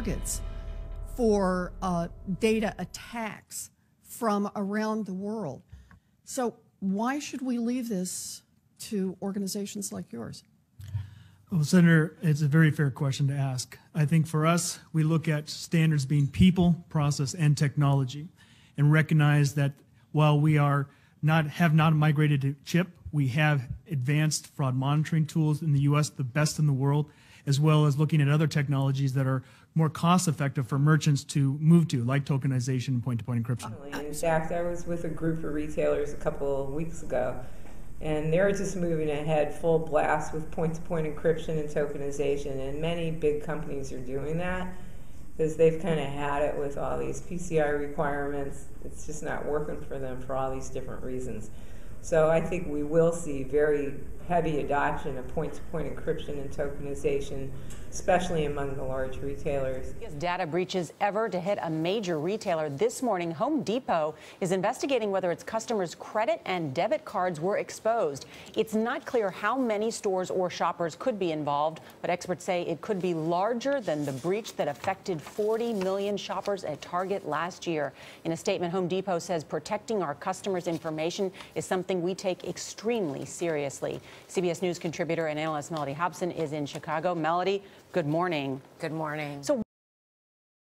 targets for data attacks from around the world. So why should we leave this to organizations like yours? Well, Senator, it's a very fair question to ask. I think for us, we look at standards being people, process, and technology, and recognize that while we have not migrated to chip, we have advanced fraud monitoring tools in the U.S., the best in the world, as well as looking at other technologies that are more cost-effective for merchants to move to, like tokenization and point-to-point encryption. In fact, I was with a group of retailers a couple of weeks ago, and they're just moving ahead full blast with point-to-point encryption and tokenization, and many big companies are doing that because they've kind of had it with all these PCI requirements. It's just not working for them for all these different reasons. So I think we will see very heavy adoption of point-to-point encryption and tokenization, especially among the large retailers. Data breaches ever to hit a major retailer. This morning, Home Depot is investigating whether its customers' credit and debit cards were exposed. It's not clear how many stores or shoppers could be involved, but experts say it could be larger than the breach that affected 40 million shoppers at Target last year. In a statement, Home Depot says protecting our customers' information is something we take extremely seriously. CBS News contributor and analyst Melody Hobson is in Chicago. Melody, good morning. Good morning. So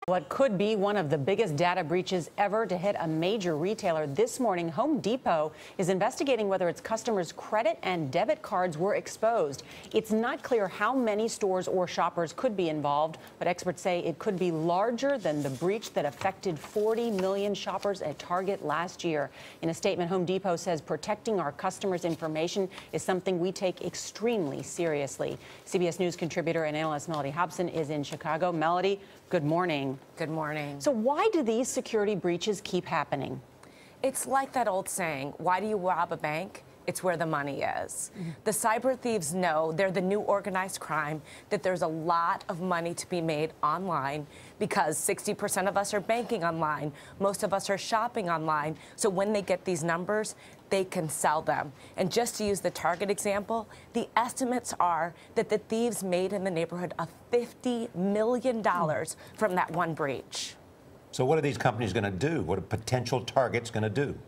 what could be one of the biggest data breaches ever to hit a major retailer. This morning, Home Depot is investigating whether its customers' credit and debit cards were exposed. It's not clear how many stores or shoppers could be involved, but experts say it could be larger than the breach that affected 40 million shoppers at Target last year. In a statement, Home Depot says protecting our customers' information is something we take extremely seriously. CBS News contributor and analyst Melody Hobson is in Chicago. Melody, good morning. Good morning. So why do these security breaches keep happening? It's like that old saying, why do you rob a bank? It's where the money is. The cyber thieves know, they're the new organized crime, that there's a lot of money to be made online because 60% of us are banking online. Most of us are shopping online. So when they get these numbers, they can sell them. And just to use the Target example, the estimates are that the thieves made in the neighborhood of $50 million from that one breach. So what are these companies going to do? What are potential targets going to do?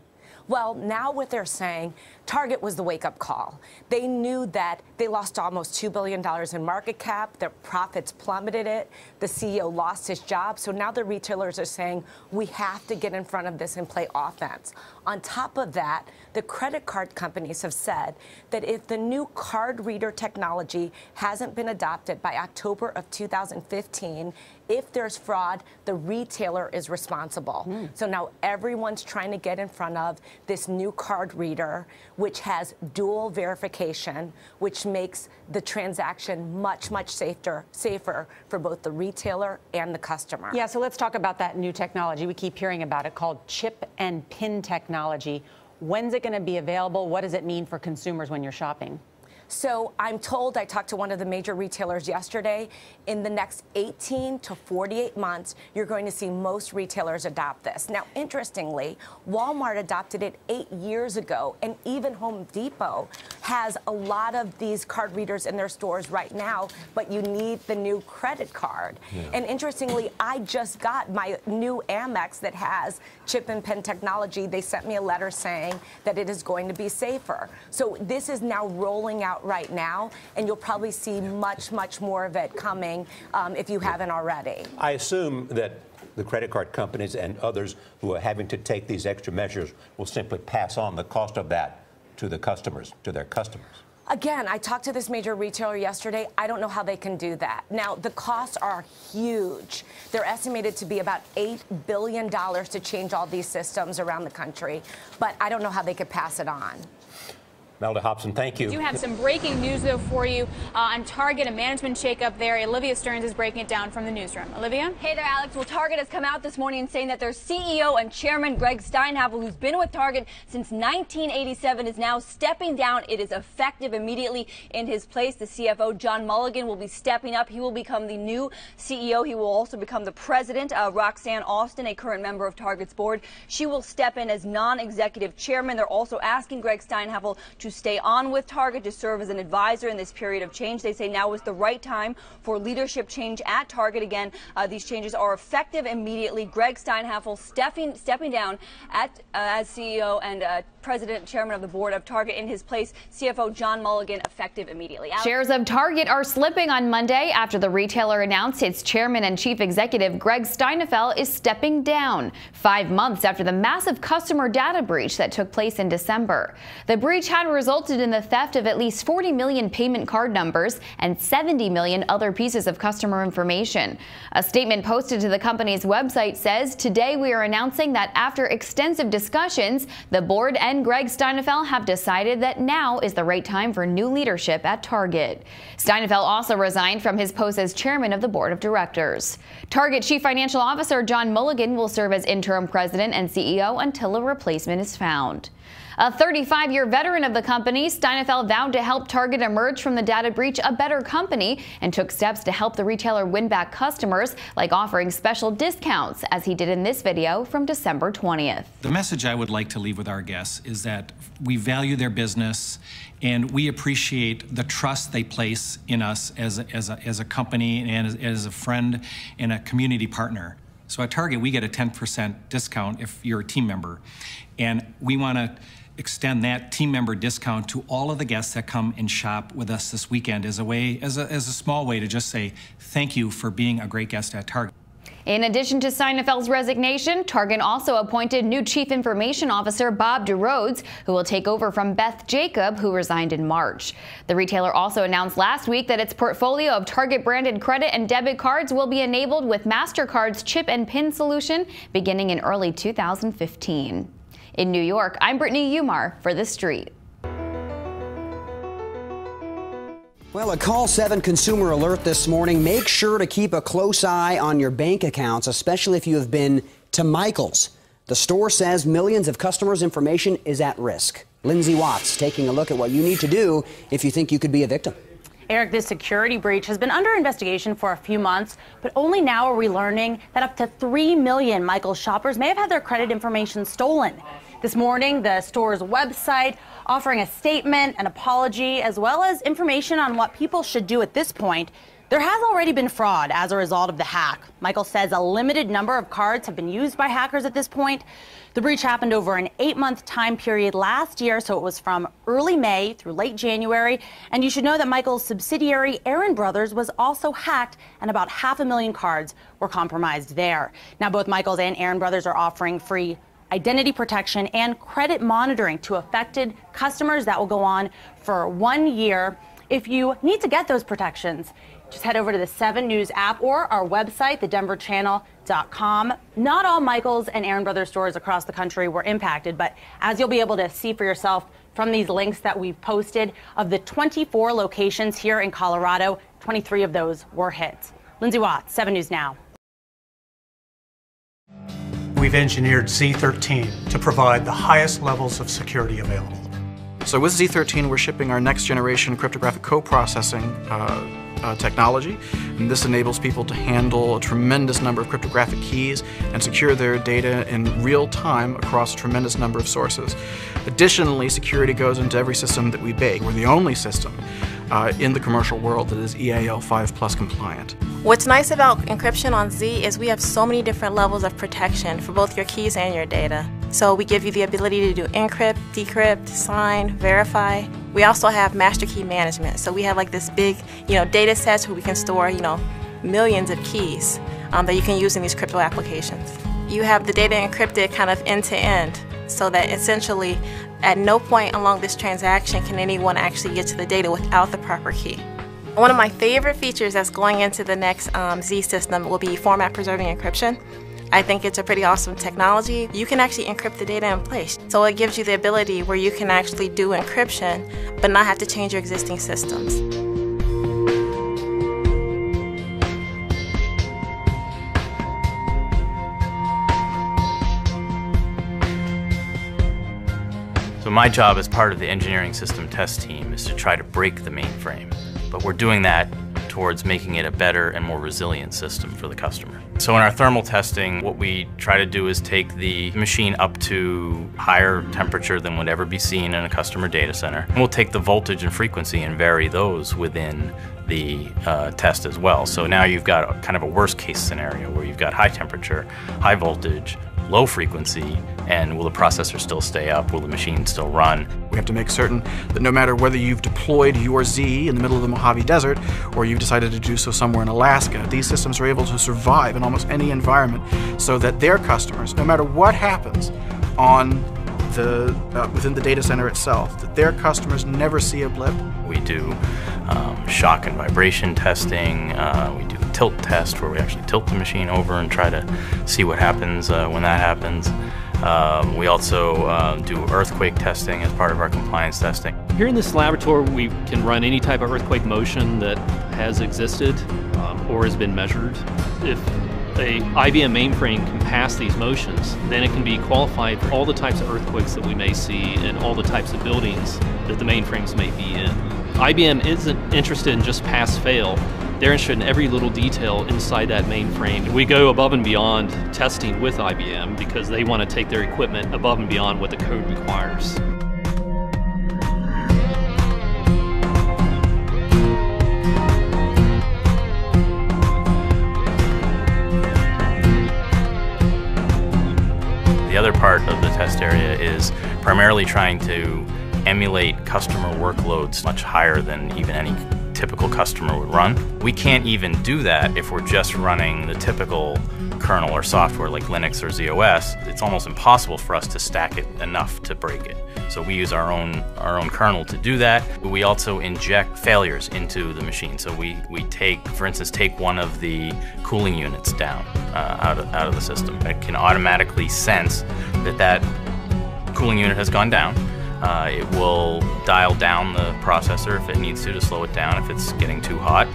Well, now what they're saying, Target was the wake-up call. They knew that they lost almost $2 billion in market cap. Their profits plummeted it. The CEO lost his job. So now the retailers are saying, we have to get in front of this and play offense. On top of that, the credit card companies have said that if the new card reader technology hasn't been adopted by October of 2015, if there's fraud, the retailer is responsible. So now everyone's trying to get in front of this new card reader, which has dual verification, which makes the transaction much, much safer for both the retailer and the customer. Yeah, so let's talk about that new technology. We keep hearing about it, called chip and pin technology. When's it going to be available? What does it mean for consumers when you're shopping? So I'm told, I talked to one of the major retailers yesterday, in the next 18 to 48 months, you're going to see most retailers adopt this. Now, interestingly, Walmart adopted it 8 years ago, and even Home Depot has a lot of these card readers in their stores right now, but you need the new credit card. Yeah. And interestingly, I just got my new Amex that has chip and pin technology. They sent me a letter saying that it is going to be safer. So this is now rolling out right now, and you'll probably see much, much more of it coming if you haven't already. I assume that the credit card companies and others who are having to take these extra measures will simply pass on the cost of that to the customers, to their customers. Again, I talked to this major retailer yesterday. I don't know how they can do that. Now, the costs are huge. They're estimated to be about $8 billion to change all these systems around the country, but I don't know how they could pass it on. Melda Hobson, thank you. We do have some breaking news, though, for you on Target, a management shakeup there. Olivia Stearns is breaking it down from the newsroom. Olivia? Hey there, Alex. Well, Target has come out this morning saying that their CEO and chairman, Greg Steinhavel, who's been with Target since 1987, is now stepping down. It is effective immediately. In his place, the CFO, John Mulligan, will be stepping up. He will become the new CEO. He will also become the president. Roxanne Austin, a current member of Target's board, she will step in as non-executive chairman. They're also asking Greg Steinhavel to to stay on with Target, to serve as an advisor in this period of change. They say now is the right time for leadership change at Target. Again, these changes are effective immediately. Greg Steinhafel stepping down as CEO and President, Chairman of the Board of Target. In his place, CFO John Mulligan, effective immediately. Shares of Target are slipping on Monday after the retailer announced its Chairman and Chief Executive Greg Steinhafel is stepping down 5 months after the massive customer data breach that took place in December. The breach had resulted in the theft of at least 40 million payment card numbers and 70 million other pieces of customer information. A statement posted to the company's website says, "Today we are announcing that after extensive discussions, the board and Greg Steinhafel have decided that now is the right time for new leadership at Target." Steinhafel also resigned from his post as chairman of the board of directors. Target Chief Financial Officer John Mulligan will serve as interim president and CEO until a replacement is found. A 35-year veteran of the company, Steinhafel vowed to help Target emerge from the data breach a better company and took steps to help the retailer win back customers, like offering special discounts, as he did in this video from December 20th. The message I would like to leave with our guests is that we value their business and we appreciate the trust they place in us as a company and as a friend and a community partner. So at Target, we get a 10% discount if you're a team member. And we want to extend that team member discount to all of the guests that come and shop with us this weekend as a small way to just say thank you for being a great guest at Target. In addition to Steinhafel's resignation, Target also appointed new Chief Information Officer Bob DeRhodes, who will take over from Beth Jacob, who resigned in March. The retailer also announced last week that its portfolio of Target-branded credit and debit cards will be enabled with MasterCard's chip and PIN solution beginning in early 2015. In New York, I'm Brittany Umar for The Street. Well, a Call 7 consumer alert this morning. Make sure to keep a close eye on your bank accounts, especially if you have been to Michael's. The store says millions of customers' information is at risk. Lindsay Watts taking a look at what you need to do if you think you could be a victim. Eric, this security breach has been under investigation for a few months, but only now are we learning that up to 3 million Michael's shoppers may have had their credit information stolen. This morning, the store's website offering a statement, an apology, as well as information on what people should do at this point. There has already been fraud as a result of the hack. Michael says a limited number of cards have been used by hackers at this point. The breach happened over an 8-month time period last year, so it was from early May through late January. And you should know that Michael's subsidiary, Aaron Brothers, was also hacked, and about 500,000 cards were compromised there. Now, both Michael's and Aaron Brothers are offering free identity protection and credit monitoring to affected customers. That will go on for 1 year. If you need to get those protections, just head over to the 7 News app or our website, thedenverchannel.com. Not all Michael's and Aaron Brothers stores across the country were impacted, but as you'll be able to see for yourself from these links that we've posted, of the 24 locations here in Colorado, 23 of those were hit. Lindsay Watts, 7 News Now. We've engineered Z13 to provide the highest levels of security available. So with Z13, we're shipping our next generation cryptographic co-processing technology, and this enables people to handle a tremendous number of cryptographic keys and secure their data in real time across a tremendous number of sources. Additionally, security goes into every system that we bake. We're the only system in the commercial world that is EAL 5+ compliant. What's nice about encryption on Z is we have so many different levels of protection for both your keys and your data. So we give you the ability to do encrypt, decrypt, sign, verify. We also have master key management. So we have like this big, data sets where we can store, millions of keys that you can use in these crypto applications. You have the data encrypted kind of end to end, so that essentially at no point along this transaction can anyone actually get to the data without the proper key. One of my favorite features that's going into the next Z system will be format preserving encryption. I think it's a pretty awesome technology. You can actually encrypt the data in place. So it gives you the ability where you can actually do encryption but not have to change your existing systems. So my job as part of the engineering system test team is to try to break the mainframe. But we're doing that towards making it a better and more resilient system for the customer. So in our thermal testing, what we try to do is take the machine up to higher temperature than would ever be seen in a customer data center. And we'll take the voltage and frequency and vary those within the test as well. So now you've got kind of a worst case scenario where you've got high temperature, high voltage, low frequency, and will the processor still stay up? Will the machine still run? We have to make certain that no matter whether you've deployed your Z in the middle of the Mojave Desert or you've decided to do so somewhere in Alaska, these systems are able to survive in almost any environment so that their customers, no matter what happens on within the data center itself, that their customers never see a blip. We do shock and vibration testing. We do a tilt test where we actually tilt the machine over and try to see what happens when that happens. We also do earthquake testing as part of our compliance testing. Here in this laboratory, we can run any type of earthquake motion that has existed or has been measured. If a IBM mainframe can pass these motions, then it can be qualified for all the types of earthquakes that we may see and all the types of buildings that the mainframes may be in. IBM isn't interested in just pass-fail. They're interested in every little detail inside that mainframe. We go above and beyond testing with IBM because they want to take their equipment above and beyond what the code requires. The other part of the test area is primarily trying to emulate customer workloads much higher than even any typical customer would run. We can't even do that if we're just running the typical kernel or software like Linux or ZOS. It's almost impossible for us to stack it enough to break it. So we use our own kernel to do that. We also inject failures into the machine. So we take, for instance, take one of the cooling units down out of the system. It can automatically sense that cooling unit has gone down. It will dial down the processor if it needs to slow it down if it's getting too hot.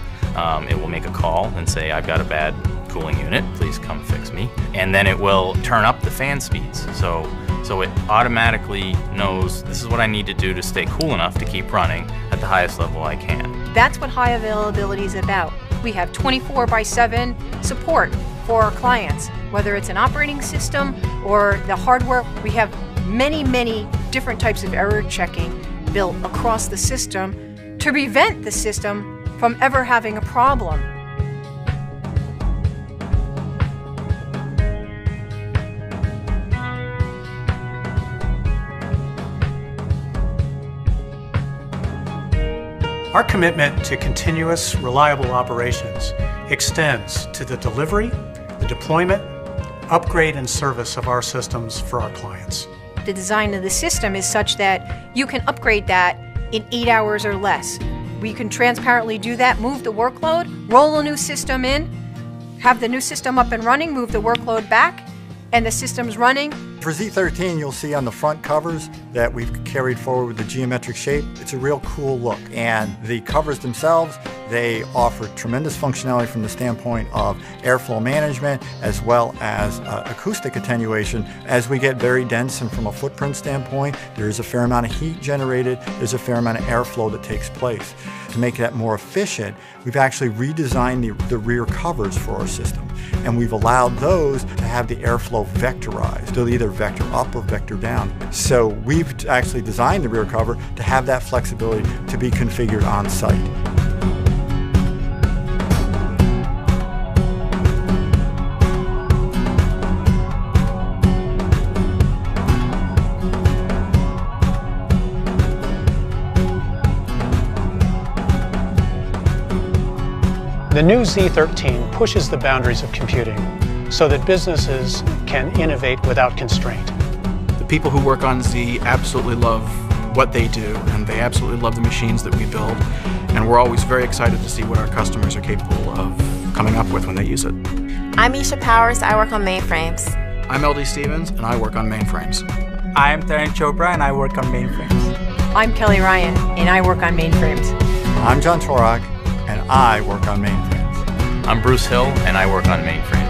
It will make a call and say, I've got a bad cooling unit, please come fix me. And then it will turn up the fan speeds. So it automatically knows this is what I need to do to stay cool enough to keep running at the highest level I can. That's what high availability is about. We have 24/7 support for our clients, whether it's an operating system or the hardware. We have many different types of error checking built across the system to prevent the system from ever having a problem. Our commitment to continuous, reliable operations extends to the delivery, the deployment, upgrade, and service of our systems for our clients. The design of the system is such that you can upgrade that in 8 hours or less. We can transparently do that, move the workload, roll a new system in, have the new system up and running, move the workload back, and the system's running. For Z13, you'll see on the front covers that we've carried forward with the geometric shape. It's a real cool look. And the covers themselves, they offer tremendous functionality from the standpoint of airflow management as well as acoustic attenuation. As we get very dense and from a footprint standpoint, there's a fair amount of heat generated, there's a fair amount of airflow that takes place. To make that more efficient, we've actually redesigned the rear covers for our system. And we've allowed those to have the airflow vectorized. They'll either vector up or vector down. So we've actually designed the rear cover to have that flexibility to be configured on site. The new Z13 pushes the boundaries of computing so that businesses can innovate without constraint. The people who work on Z absolutely love what they do, and they absolutely love the machines that we build, and we're always very excited to see what our customers are capable of coming up with when they use it. I'm Isha Powers, I work on mainframes. I'm LD Stevens, and I work on mainframes. I'm Taran Chopra, and I work on mainframes. I'm Kelly Ryan, and I work on mainframes. I'm John Torak, and I work on mainframes. I'm Bruce Hill, and I work on mainframes.